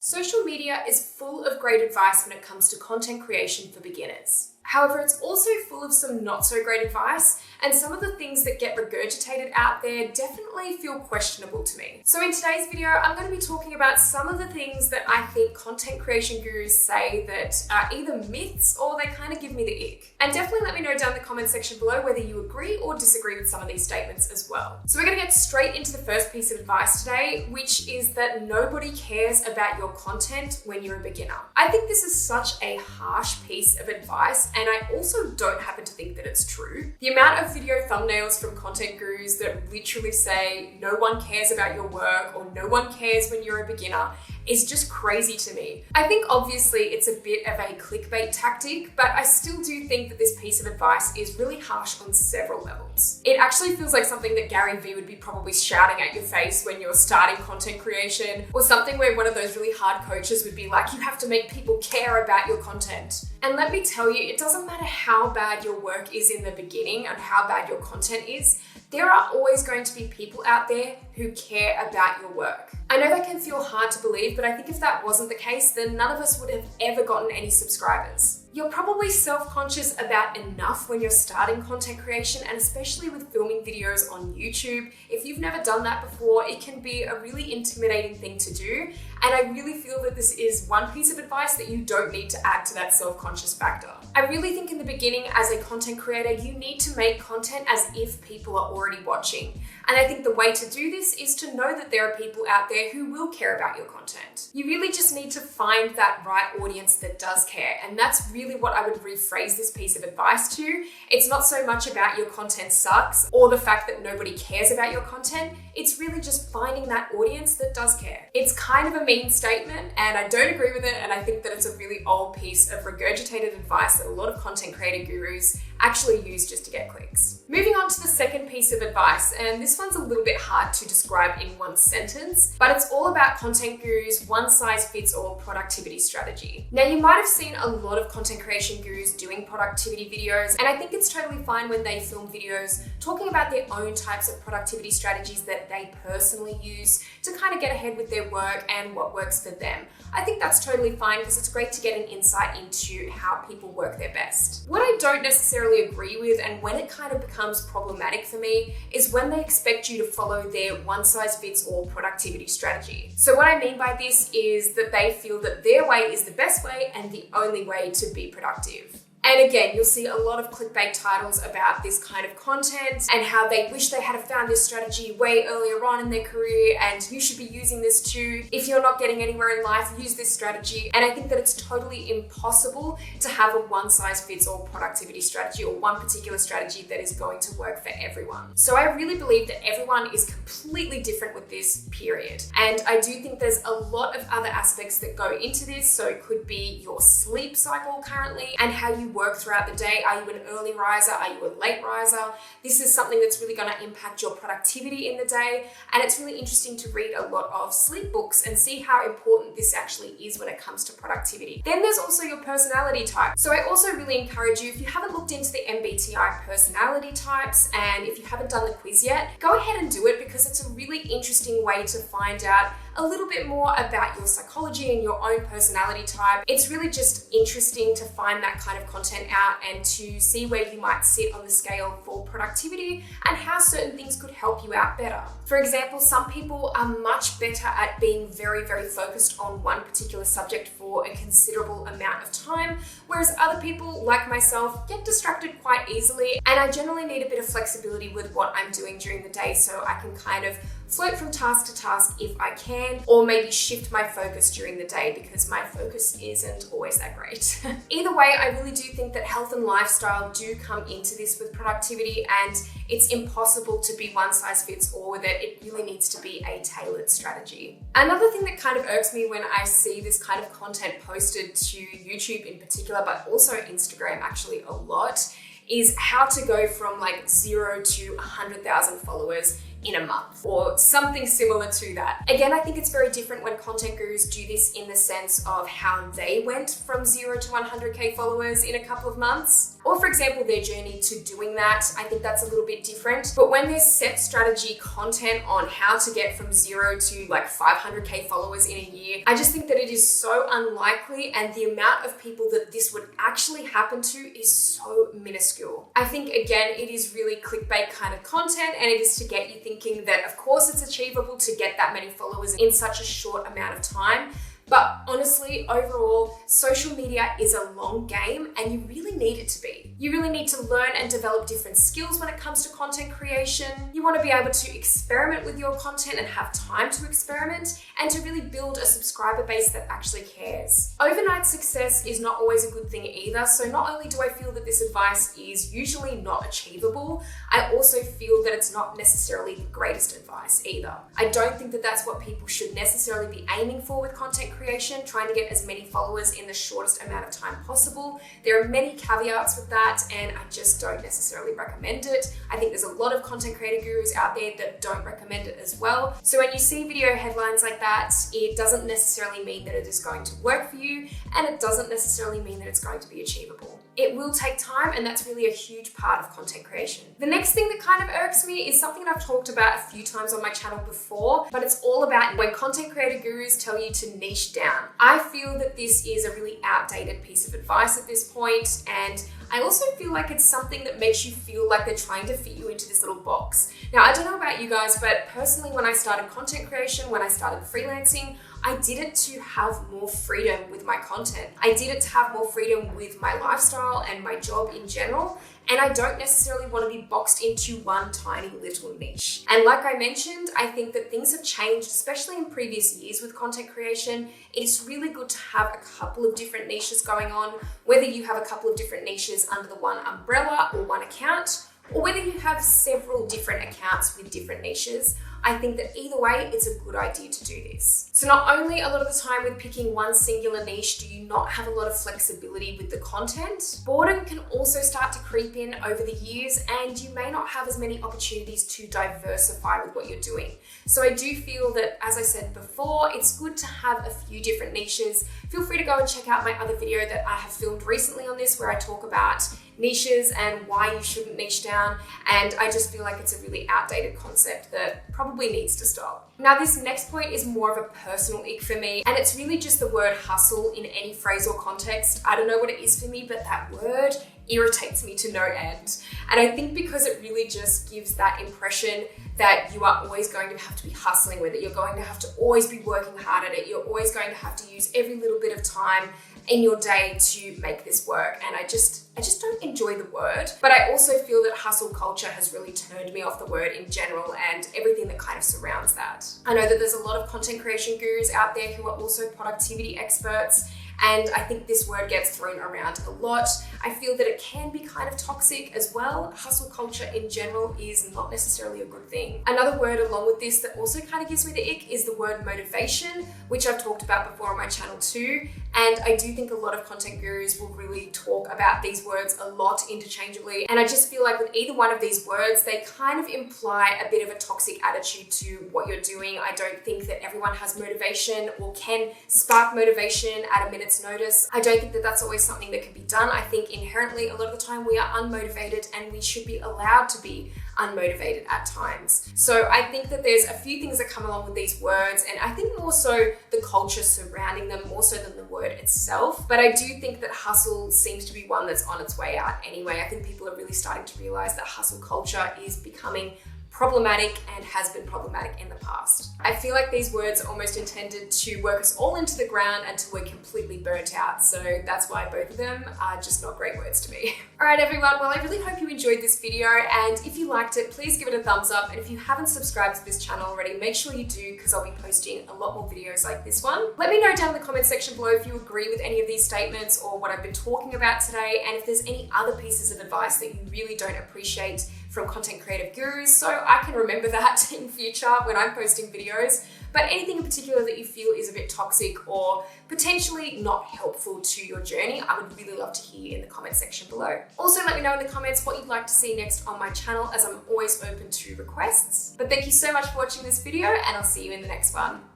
Social media is full of great advice when it comes to content creation for beginners. However, it's also full of some not so great advice, and some of the things that get regurgitated out there definitely feel questionable to me. So in today's video, I'm going to be talking about some of the things that I think content creation gurus say that are either myths or they kind of give me the ick. And definitely let me know down in the comment section below whether you agree or disagree with some of these statements as well. So we're going to get straight into the first piece of advice today, which is that nobody cares about your content when you're a beginner. I think this is such a harsh piece of advice, and I also don't happen to think that it's true. The amount of video thumbnails from content gurus that literally say no one cares about your work or no one cares when you're a beginner is just crazy to me. I think obviously it's a bit of a clickbait tactic, but I still do think that this piece of advice is really harsh on several levels. It actually feels like something that Gary Vee would be probably shouting at your face when you're starting content creation, or something where one of those really hard coaches would be like, you have to make people care about your content. And let me tell you, it doesn't matter how bad your work is in the beginning and how bad your content is, there are always going to be people out there who care about your work. I know that can feel hard to believe, but I think if that wasn't the case, then none of us would have ever gotten any subscribers. You're probably self-conscious about enough when you're starting content creation, and especially with filming videos on YouTube. If you've never done that before, it can be a really intimidating thing to do. And I really feel that this is one piece of advice that you don't need to add to that self-conscious factor. I really think in the beginning, as a content creator, you need to make content as if people are already watching. And I think the way to do this is to know that there are people out there who will care about your content. You really just need to find that right audience that does care. And that's really what I would rephrase this piece of advice to. It's not so much about your content sucks or the fact that nobody cares about your content. It's really just finding that audience that does care. It's kind of a mean statement, and I don't agree with it, and I think that it's a really old piece of regurgitated advice that a lot of content creator gurus actually use just to get clicks. Moving on to the second piece of advice, and this one's a little bit hard to describe in one sentence, but it's all about content gurus' one-size-fits-all productivity strategy. Now, you might have seen a lot of content creation gurus doing productivity videos, and I think it's totally fine when they film videos talking about their own types of productivity strategies that they personally use to kind of get ahead with their work and what works for them. I think that's totally fine because it's great to get an insight into how people work their best. What I don't necessarily agree with, and when it kind of becomes problematic for me, is when they expect you to follow their one-size-fits-all productivity strategy. So what I mean by this is that they feel that their way is the best way and the only way to be productive. And again, you'll see a lot of clickbait titles about this kind of content and how they wish they had found this strategy way earlier on in their career, and you should be using this too. If you're not getting anywhere in life, use this strategy. And I think that it's totally impossible to have a one-size-fits-all productivity strategy or one particular strategy that is going to work for everyone. So I really believe that everyone is completely different with this, period. And I do think there's a lot of other aspects that go into this. So it could be your sleep cycle currently and how you work throughout the day. Are you an early riser? Are you a late riser? This is something that's really going to impact your productivity in the day. And it's really interesting to read a lot of sleep books and see how important this actually is when it comes to productivity. Then there's also your personality type. So I also really encourage you, if you haven't looked into the MBTI personality types, and if you haven't done the quiz yet, go ahead and do it, because it's a really interesting way to find out a little bit more about your psychology and your own personality type. It's really just interesting to find that kind of content out and to see where you might sit on the scale for productivity and how certain things could help you out better. For example, some people are much better at being very, very focused on one particular subject for a considerable amount of time, whereas other people, like myself, get distracted quite easily, and I generally need a bit of flexibility with what I'm doing during the day so I can kind of float from task to task if I can, or maybe shift my focus during the day because my focus isn't always that great. Either way, I really do think that health and lifestyle do come into this with productivity, and it's impossible to be one size fits all with it. It really needs to be a tailored strategy. Another thing that kind of irks me when I see this kind of content posted to YouTube in particular, but also Instagram actually a lot, is how to go from like 0 to 100,000 followers in a month or something similar to that. Again, I think it's very different when content gurus do this in the sense of how they went from 0 to 100K followers in a couple of months. Or for example, their journey to doing that. I think that's a little bit different. But when there's set strategy content on how to get from 0 to like 500K followers in a year, I just think that it is so unlikely, and the amount of people that this would actually happen to is so minuscule. I think again, it is really clickbait kind of content, and it is to get you thinking that of course it's achievable to get that many followers in such a short amount of time. But honestly, overall, social media is a long game, and you really need it to be. You really need to learn and develop different skills when it comes to content creation. You want to be able to experiment with your content and have time to experiment, and to really build a subscriber base that actually cares. Overnight success is not always a good thing either. So not only do I feel that this advice is usually not achievable, I also feel that it's not necessarily the greatest advice either. I don't think that that's what people should necessarily be aiming for with content creation, trying to get as many followers in the shortest amount of time possible. There are many caveats with that, and I just don't necessarily recommend it. I think there's a lot of content creator gurus out there that don't recommend it as well. So when you see video headlines like that, it doesn't necessarily mean that it is going to work for you, and it doesn't necessarily mean that it's going to be achievable. It will take time, and that's really a huge part of content creation. The next thing that kind of irks me is something that I've talked about a few times on my channel before, but it's all about when content creator gurus tell you to niche down. I feel that this is a really outdated piece of advice at this point, and I also feel like it's something that makes you feel like they're trying to fit you into this little box. Now, I don't know about you guys, but personally, when I started content creation, when I started freelancing, I did it to have more freedom with my content. I did it to have more freedom with my lifestyle and my job in general. And I don't necessarily want to be boxed into one tiny little niche. And like I mentioned, I think that things have changed, especially in previous years with content creation. It's really good to have a couple of different niches going on, whether you have a couple of different niches under the one umbrella or one account, or whether you have several different accounts with different niches. I think that either way, it's a good idea to do this. So not only a lot of the time with picking one singular niche do you not have a lot of flexibility with the content, boredom can also start to creep in over the years, and you may not have as many opportunities to diversify with what you're doing. So I do feel that, as I said before, it's good to have a few different niches. Feel free to go and check out my other video that I have filmed recently on this, where I talk about niches and why you shouldn't niche down. And I just feel like it's a really outdated concept that probably needs to stop. Now, this next point is more of a personal ick for me, and it's really just the word hustle in any phrase or context. I don't know what it is for me, but that word irritates me to no end. And I think because it really just gives that impression that you are always going to have to be hustling with it. You're going to have to always be working hard at it. You're always going to have to use every little bit of time in your day to make this work. And I just don't enjoy the word. But I also feel that hustle culture has really turned me off the word in general and everything that kind of surrounds that. I know that there's a lot of content creation gurus out there who are also productivity experts, and I think this word gets thrown around a lot. I feel that it can be kind of toxic as well. Hustle culture in general is not necessarily a good thing. Another word along with this that also kind of gives me the ick is the word motivation, which I've talked about before on my channel too. And I do think a lot of content gurus will really talk about these words a lot interchangeably. And I just feel like with either one of these words, they kind of imply a bit of a toxic attitude to what you're doing. I don't think that everyone has motivation or can spark motivation at a minute's notice. I don't think that that's always something that can be done. I think inherently a lot of the time we are unmotivated, and we should be allowed to be unmotivated at times. So I think that there's a few things that come along with these words, and I think more so the culture surrounding them more so than the word itself. But I do think that hustle seems to be one that's on its way out anyway. I think people are really starting to realize that hustle culture is becoming problematic and has been problematic in the past. I feel like these words are almost intended to work us all into the ground until we're completely burnt out. So that's why both of them are just not great words to me. All right, everyone. Well, I really hope you enjoyed this video, and if you liked it, please give it a thumbs up. And if you haven't subscribed to this channel already, make sure you do, because I'll be posting a lot more videos like this one. Let me know down in the comment section below if you agree with any of these statements or what I've been talking about today, and if there's any other pieces of advice that you really don't appreciate from content creative gurus, so I can remember that in future when I'm posting videos. but anything in particular that you feel is a bit toxic or potentially not helpful to your journey, I would really love to hear in the comment section below. Also, let me know in the comments what you'd like to see next on my channel, as I'm always open to requests. But thank you so much for watching this video, and I'll see you in the next one.